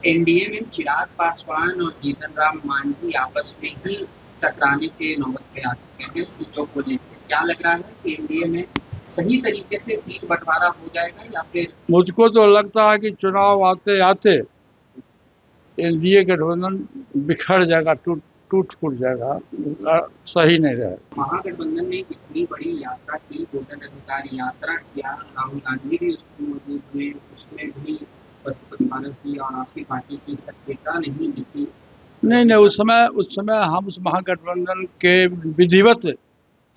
NDA में चिराग पासवान और जीतन राम मांझी आपस में ही टकराने के नौबत पे आ चुके हैं सीटों को लेकर। क्या लग रहा है कि एनडीए में सही तरीके से सीट बंटवारा हो जाएगा या फिर मुझको तो लगता है कि चुनाव आते आते एनडीए गठबंधन बिखर जाएगा, टूट टूट फूट जाएगा, सही नहीं रहेगा। महागठबंधन ने इतनी बड़ी यात्रा की, वोटर अधिकार यात्रा किया, राहुल गांधी भी उसमें मौजूद हुए, उसमें भी बसपा भारत की और आपकी पार्टी की सक्रियता नहीं दिखी। नहीं, उस समय हम उस महागठबंधन के विधिवत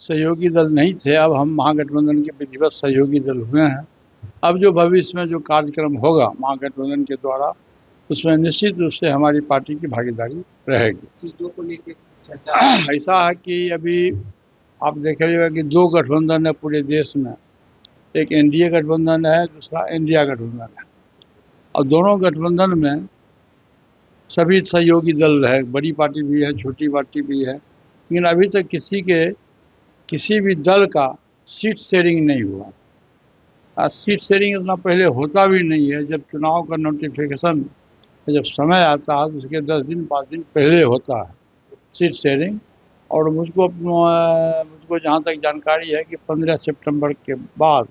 सहयोगी दल नहीं थे। अब हम महागठबंधन के विधिवत सहयोगी दल हुए हैं। अब जो भविष्य में जो कार्यक्रम होगा महागठबंधन के द्वारा, उसमें निश्चित रूप से हमारी पार्टी की भागीदारी रहेगी। सीटों को लेकर चर्चा ऐसा है कि अभी आप देखेगा कि दो गठबंधन है पूरे देश में। एक एनडीए गठबंधन है, दूसरा इंडिया गठबंधन है। और दोनों गठबंधन में सभी सहयोगी दल है, बड़ी पार्टी भी है, छोटी पार्टी भी है, लेकिन अभी तक किसी भी दल का सीट शेयरिंग नहीं हुआ। सीट शेयरिंग इतना पहले होता भी नहीं है। जब चुनाव का नोटिफिकेशन जब समय आता है तो उसके 10 दिन 5 दिन पहले होता है सीट शेयरिंग। और मुझको जहाँ तक जानकारी है कि 15 सितंबर के बाद,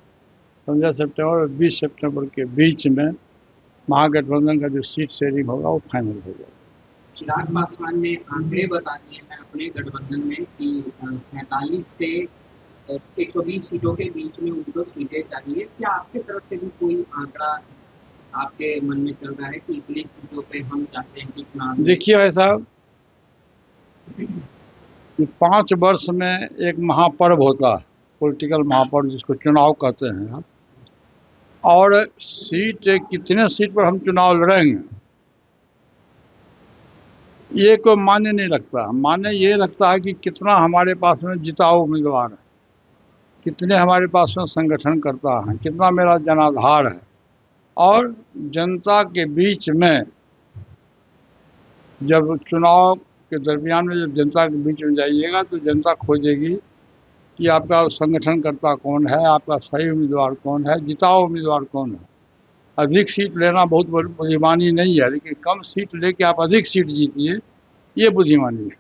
15 सितंबर और 20 सितंबर के बीच में महागठबंधन का जो सीट शेयरिंग होगा वो फाइनल हो जाएगा। चिराग पासवान ने आंकड़े बता दिए हैं अपने गठबंधन में कि 45 से 120 सीटों के बीच में उनको सीटें चाहिए। क्या आपके तरफ से भी कोई आंकड़ा आपके मन में चल रहा है कि इतनी सीटों पे हम चाहते हैं कि चुनाव? देखिए भाई साहब, 5 वर्ष में एक महापर्व होता है, पॉलिटिकल महापर्व जिसको चुनाव कहते हैं। और कितने सीट पर हम चुनाव लड़ेंगे ये कोई मान्य नहीं रखता। मान्य ये रखता है कि कितना हमारे पास में जिताऊ उम्मीदवार है, कितने हमारे पास में संगठन करता है, कितना मेरा जनाधार है। और जनता के बीच में जब चुनाव के दरमियान में जब जनता के बीच में जाइएगा तो जनता खोजेगी कि आपका संगठनकर्ता कौन है, आपका सही उम्मीदवार कौन है, जिताऊ उम्मीदवार कौन है। अधिक सीट लेना बहुत बड़ी बुद्धिमानी नहीं है, लेकिन कम सीट लेके आप अधिक सीट जीतिए, ये बुद्धिमानी है।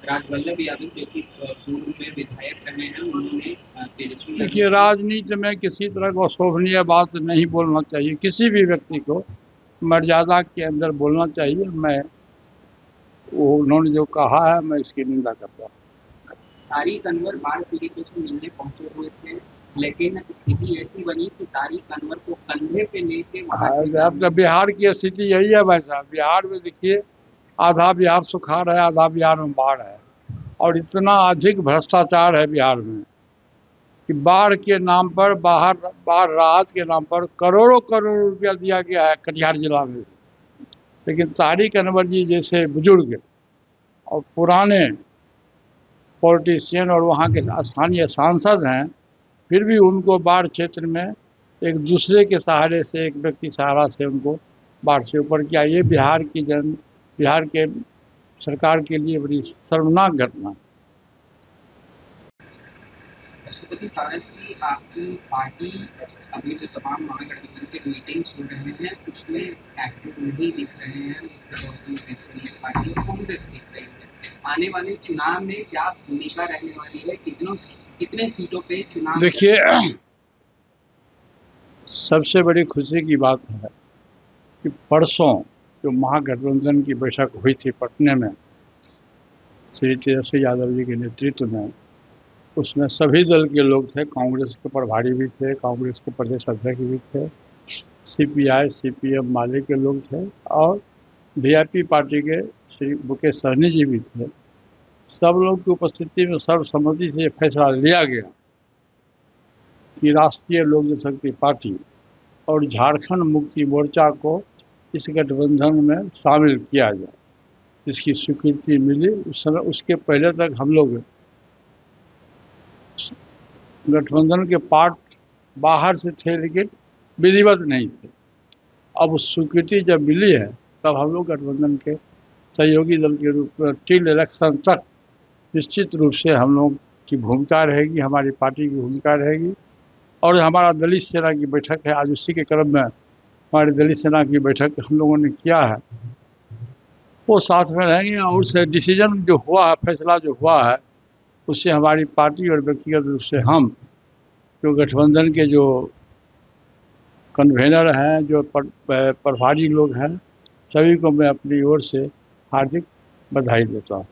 राजवल्लभ यादव जो कि पूर्व में विधायक रहे हैं, उन्होंने तेजस्वी देखिए, राजनीति में किसी तरह को अशोभनीय बात नहीं बोलना चाहिए। किसी भी व्यक्ति को मर्यादा के अंदर बोलना चाहिए। वो उन्होंने जो कहा है मैं इसकी निंदा करता हूँ। तारिक अनवर बाढ़ पीड़ितों से मिलने पहुंचे हुए थे, लेकिन स्थिति ऐसी बनी कि तारिक अनवर को कंधे पे लेके अब तो बिहार की स्थिति यही है भाई साहब। बिहार में देखिए, आधा बिहार सुखाड़ है, आधा बिहार में बाढ़ है। और इतना अधिक भ्रष्टाचार है बिहार में कि बाढ़ के नाम पर, बाढ़ राहत के नाम पर करोड़ों करोड़ रुपया दिया गया है कटिहार जिला में। लेकिन तारिक अनवर जी जैसे बुजुर्ग और पुराने पॉलिटिशियन और वहाँ के स्थानीय सांसद हैं, फिर भी उनको बाढ़ क्षेत्र में एक दूसरे के सहारे से, एक व्यक्ति सहारा से उनको बाढ़ से ऊपर किया। ये बिहार के सरकार के लिए बड़ी शर्मनाक घटना। पशुपति पारस की आपकी पार्टी अभी जो तमाम महागठबंधन के मीटिंग्स हो रहे हैं उसमें एक्टिव नहीं दिख रहे हैं। पार्टी और कांग्रेस दिख रही है। आने वाले चुनाव में क्या भूमिका रहने वाली है? कितने सीटों पे चुनाव? देखिए, सबसे बड़ी खुशी की बात है कि परसों जो महागठबंधन की बैठक हुई थी पटना में श्री तेजस्वी यादव जी के नेतृत्व में, उसमें सभी दल के लोग थे। कांग्रेस के प्रभारी भी थे, कांग्रेस के प्रदेश अध्यक्ष भी थे, सीपीआई सीपीएम माले के लोग थे, और वीआईपी पार्टी के श्री मुकेश सहनी जी भी थे। सब लोग की उपस्थिति में सर्वसम्मति से फैसला लिया गया कि राष्ट्रीय लोक जनशक्ति पार्टी और झारखंड मुक्ति मोर्चा को इस गठबंधन में शामिल किया जाए। इसकी स्वीकृति मिली। उस समय, उसके पहले तक हम लोग गठबंधन के पार्ट बाहर से थे, लेकिन विधिवत नहीं थे। अब स्वीकृति जब मिली है तब हम लोग गठबंधन के सहयोगी दल के रूप में टिल इलेक्शन तक निश्चित रूप से हम लोग की भूमिका रहेगी, हमारी पार्टी की भूमिका रहेगी। और हमारा दलित सेना की बैठक है आज, उसी के क्रम में हमारी दलित सेना की बैठक हम लोगों ने किया है, वो साथ में रहेंगे और उस डिसीजन जो हुआ है, फैसला जो हुआ है, उससे हमारी पार्टी और व्यक्तिगत रूप से हम जो गठबंधन के जो कन्वेनर हैं, जो प्रभारी लोग हैं, सभी को मैं अपनी ओर से हार्दिक बधाई देता हूँ।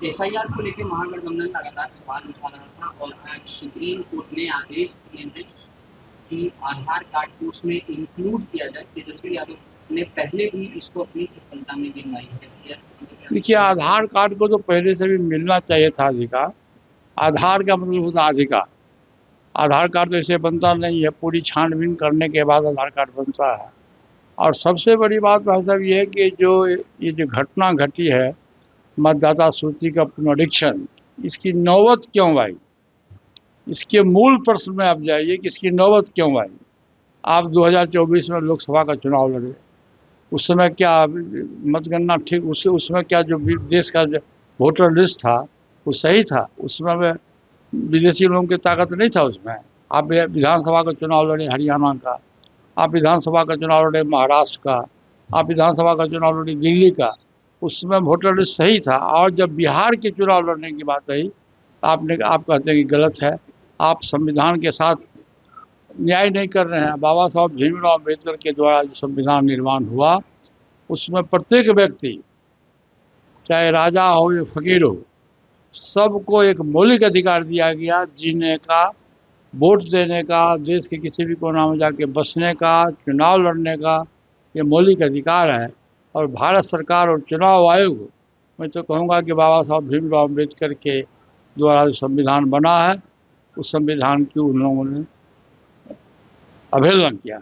एसआईआर को लेकर महागठबंधन लगातार सवाल उठा रहा था और आज सुप्रीम कोर्ट ने आदेश दिए हैं कि आधार कार्ड को उसमें इंक्लूड किया जाए। तेजस्वी यादव ने पहले भी इसको अपनी सफलता में गिनवाई है। देखिए, आधार कार्ड को तो पहले से भी मिलना चाहिए था अधिकार। आधार का मतलब होता अधिकार। आधार कार्ड तो ऐसे बनता नहीं है, पूरी छानबीन करने के बाद आधार कार्ड बनता है। और सबसे बड़ी बात भाई साहब ये है कि ये जो घटना घटी है, मतदाता सूची का पुनरीक्षण, इसकी नौबत क्यों आई? इसके मूल प्रश्न में आप जाइए कि इसकी नौबत क्यों आई। आप 2024 में लोकसभा का चुनाव लड़े, उस समय क्या मतगणना ठीक, उसमें क्या जो देश का जो वोटर लिस्ट था वो सही था? उसमें विदेशी लोगों की ताकत नहीं था उसमें। आप विधानसभा का चुनाव लड़े हरियाणा का, आप विधानसभा का चुनाव लड़े महाराष्ट्र का, आप विधानसभा का चुनाव लड़े दिल्ली का, उसमें वोटर लिस्ट सही था। और जब बिहार के चुनाव लड़ने की बात आई, आप कहते हैं कि गलत है, आप संविधान के साथ न्याय नहीं कर रहे हैं। बाबा साहब भीमराव अम्बेडकर के द्वारा जो संविधान निर्माण हुआ, उसमें प्रत्येक व्यक्ति, चाहे राजा हो या फकीर हो, सबको एक मौलिक अधिकार दिया गया, जीने का, वोट देने का, देश के किसी भी कोना में जाके बसने का, चुनाव लड़ने का, ये मौलिक अधिकार है। और भारत सरकार और चुनाव आयोग, मैं तो कहूँगा कि बाबा साहब भीमराव अम्बेडकर के द्वारा जो संविधान बना है, उस संविधान की उन लोगों ने अवहेलना किया।